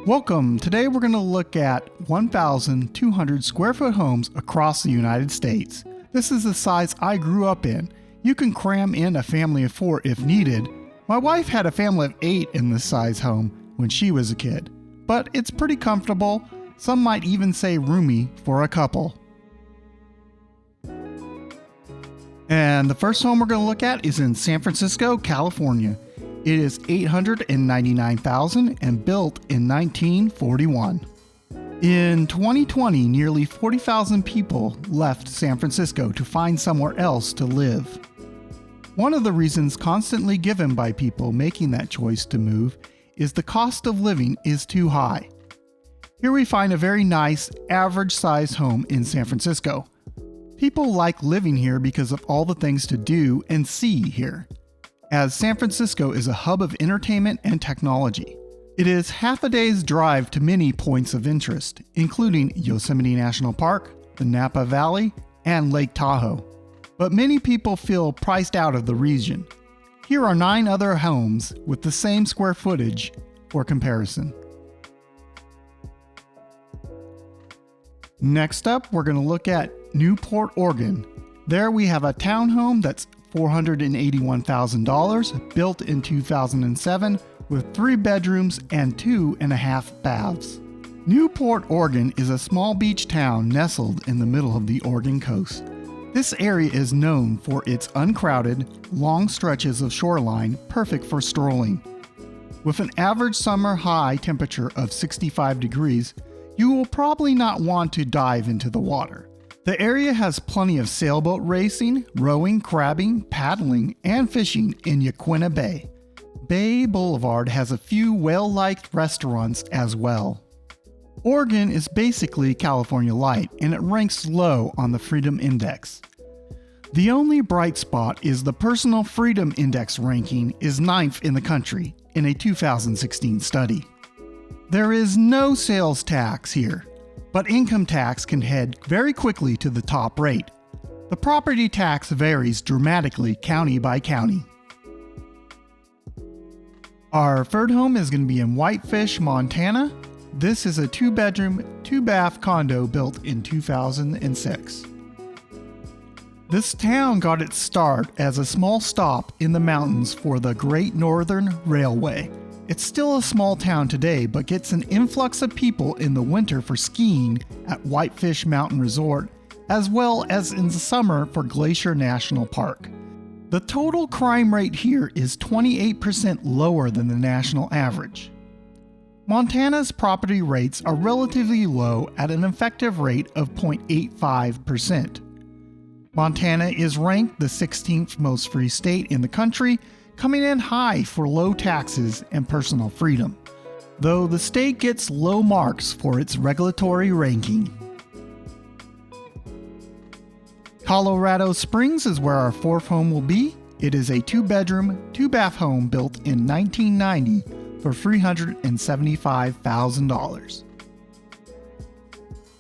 Welcome. Today we're going to look at 1,200 square foot homes across the United States. This is the size I grew up in. You can cram in a family of 4 if needed. My wife had a family of 8 in this size home when she was a kid, but it's pretty comfortable. Some might even say roomy for a couple. And the first home we're going to look at is in San Francisco, California. It is $899,000 and built in 1941. In 2020, nearly 40,000 people left San Francisco to find somewhere else to live. One of the reasons constantly given by people making that choice to move is the cost of living is too high. Here we find a very nice, average-sized home in San Francisco. People like living here because of all the things to do and see here, as San Francisco is a hub of entertainment and technology. It is half a day's drive to many points of interest, including Yosemite National Park, the Napa Valley, and Lake Tahoe. But many people feel priced out of the region. Here are 9 other homes with the same square footage for comparison. Next up, we're going to look at Newport, Oregon. There we have a townhome that's $481,000, built in 2007, with 3 bedrooms and 2.5 baths. Newport, Oregon is a small beach town nestled in the middle of the Oregon coast. This area is known for its uncrowded, long stretches of shoreline perfect for strolling. With an average summer high temperature of 65 degrees, you will probably not want to dive into the water. The area has plenty of sailboat racing, rowing, crabbing, paddling, and fishing in Yaquina Bay. Bay Boulevard has a few whale-like restaurants as well. Oregon is basically California light, and it ranks low on the Freedom Index. The only bright spot is the Personal Freedom Index ranking is 9th in the country in a 2016 study. There is no sales tax here, but income tax can head very quickly to the top rate. The property tax varies dramatically county by county. Our third home is going to be in Whitefish, Montana. This is a 2-bedroom, 2-bath condo built in 2006. This town got its start as a small stop in the mountains for the Great Northern Railway. It's still a small town today, but gets an influx of people in the winter for skiing at Whitefish Mountain Resort, as well as in the summer for Glacier National Park. The total crime rate here is 28% lower than the national average. Montana's property rates are relatively low at an effective rate of 0.85%. Montana is ranked the 16th most free state in the country, coming in high for low taxes and personal freedom, though the state gets low marks for its regulatory ranking. Colorado Springs is where our 4th home will be. It is a 2-bedroom, 2-bath home built in 1990 for $375,000.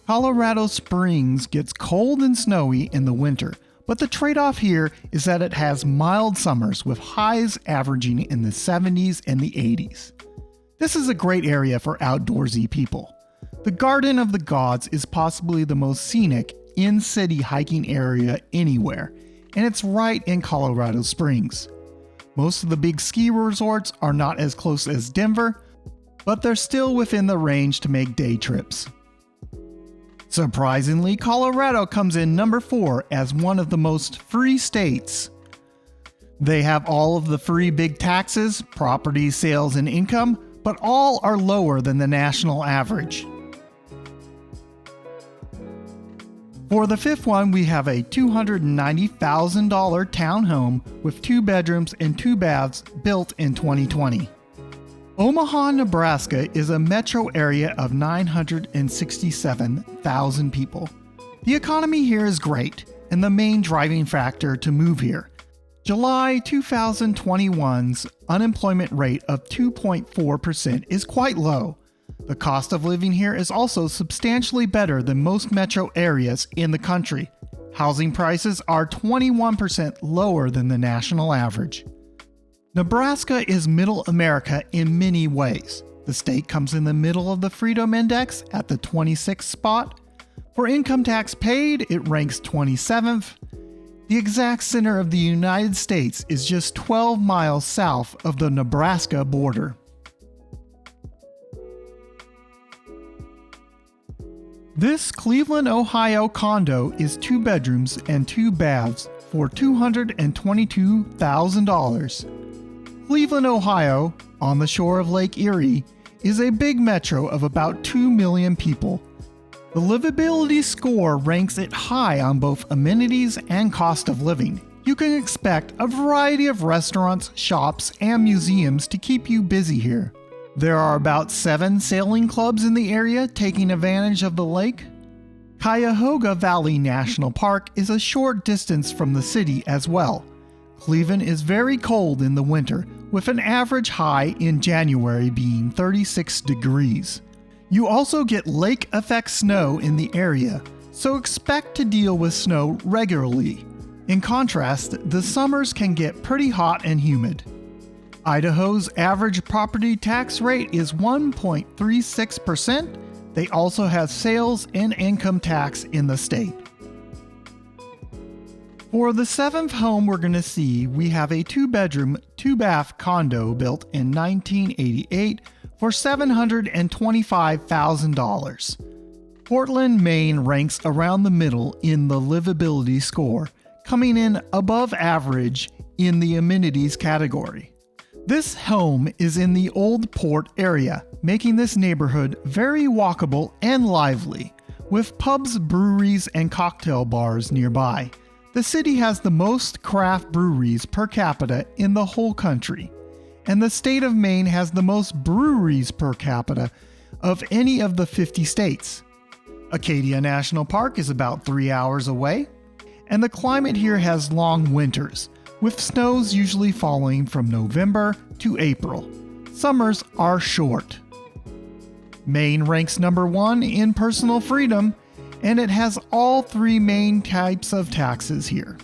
Colorado Springs gets cold and snowy in the winter, but the trade-off here is that it has mild summers with highs averaging in the 70s and the 80s. This is a great area for outdoorsy people. The Garden of the Gods is possibly the most scenic in-city hiking area anywhere, and it's right in Colorado Springs. Most of the big ski resorts are not as close as Denver, but they're still within the range to make day trips. Surprisingly, Colorado comes in number 4 as one of the most free states. They have all of the free big taxes, property sales, and income, but all are lower than the national average. For the 5th one, we have a $290,000 townhome with 2 bedrooms and 2 baths built in 2020. Omaha, Nebraska is a metro area of 967,000 people. The economy here is great, and the main driving factor to move here. July 2021's unemployment rate of 2.4% is quite low. The cost of living here is also substantially better than most metro areas in the country. Housing prices are 21% lower than the national average. Nebraska is Middle America in many ways. The state comes in the middle of the Freedom Index at the 26th spot. For income tax paid, it ranks 27th. The exact center of the United States is just 12 miles south of the Nebraska border. This Cleveland, Ohio condo is 2 bedrooms and 2 baths for $222,000. Cleveland, Ohio, on the shore of Lake Erie, is a big metro of about 2 million people. The livability score ranks it high on both amenities and cost of living. You can expect a variety of restaurants, shops, and museums to keep you busy here. There are about 7 sailing clubs in the area taking advantage of the lake. Cuyahoga Valley National Park is a short distance from the city as well. Cleveland is very cold in the winter, with an average high in January being 36 degrees. You also get lake effect snow in the area, so expect to deal with snow regularly. In contrast, the summers can get pretty hot and humid. Idaho's average property tax rate is 1.36%. They also have sales and income tax in the state. For the 7th home we're going to see, we have a 2-bedroom, 2-bath condo built in 1988 for $725,000. Portland, Maine ranks around the middle in the livability score, coming in above average in the amenities category. This home is in the Old Port area, making this neighborhood very walkable and lively, with pubs, breweries, and cocktail bars nearby. The city has the most craft breweries per capita in the whole country, and the state of Maine has the most breweries per capita of any of the 50 states. Acadia National Park is about 3 hours away, and the climate here has long winters, with snows usually falling from November to April. Summers are short. Maine ranks number 1 in personal freedom, and it has all 3 main types of taxes here.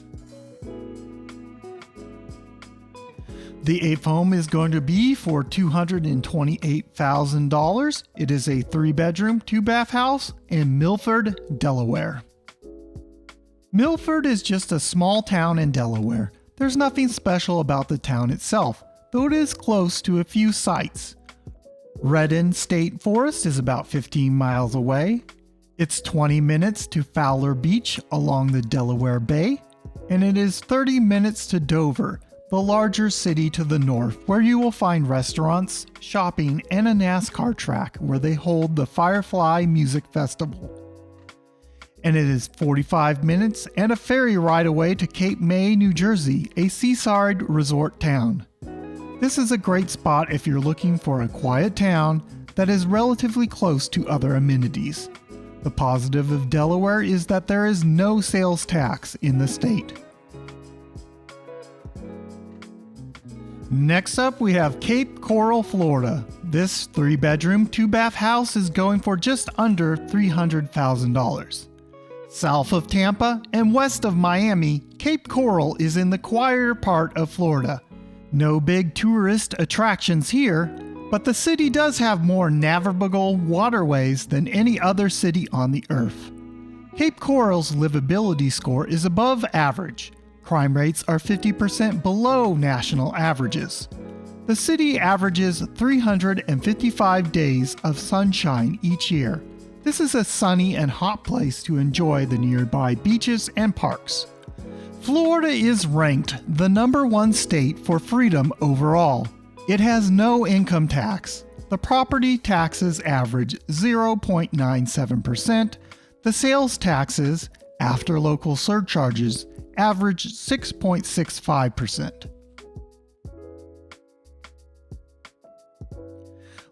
The 8th home is going to be for $228,000. It is a 3-bedroom, 2-bath house in Milford, Delaware. Milford is just a small town in Delaware. There's nothing special about the town itself, though it is close to a few sites. Redden State Forest is about 15 miles away. It's 20 minutes to Fowler Beach along the Delaware Bay, and it is 30 minutes to Dover, the larger city to the north, where you will find restaurants, shopping, and a NASCAR track where they hold the Firefly Music Festival. And it is 45 minutes and a ferry ride away to Cape May, New Jersey, a seaside resort town. This is a great spot if you're looking for a quiet town that is relatively close to other amenities. The positive of Delaware is that there is no sales tax in the state. Next up, we have Cape Coral, Florida. This 3-bedroom, 2-bath house is going for just under $300,000. South of Tampa and west of Miami, Cape Coral is in the quieter part of Florida. No big tourist attractions here, but the city does have more navigable waterways than any other city on the earth. Cape Coral's livability score is above average. Crime rates are 50% below national averages. The city averages 355 days of sunshine each year. This is a sunny and hot place to enjoy the nearby beaches and parks. Florida is ranked the number 1 state for freedom overall. It has no income tax. The property taxes average 0.97%. The sales taxes, after local surcharges, average 6.65%.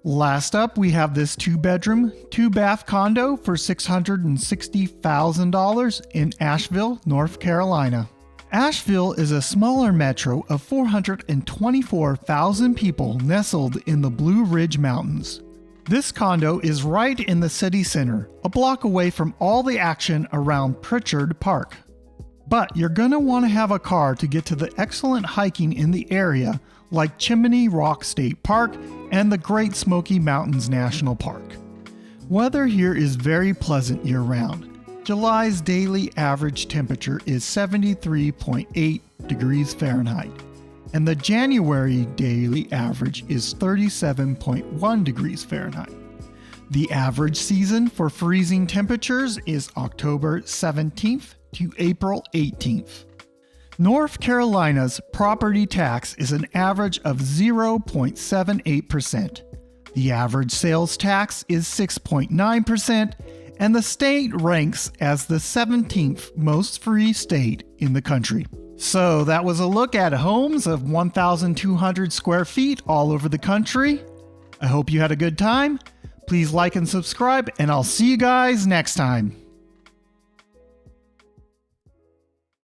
Last up, we have this 2-bedroom, 2-bath condo for $660,000 in Asheville, North Carolina. Asheville is a smaller metro of 424,000 people nestled in the Blue Ridge Mountains. This condo is right in the city center, a block away from all the action around Pritchard Park. But you're going to want to have a car to get to the excellent hiking in the area, like Chimney Rock State Park and the Great Smoky Mountains National Park. Weather here is very pleasant year-round. July's daily average temperature is 73.8 degrees Fahrenheit, and the January daily average is 37.1 degrees Fahrenheit. The average season for freezing temperatures is October 17th to April 18th. North Carolina's property tax is an average of 0.78%. The average sales tax is 6.9%, and the state ranks as the 17th most free state in the country. So that was a look at homes of 1,200 square feet all over the country. I hope you had a good time. Please like and subscribe, and I'll see you guys next time.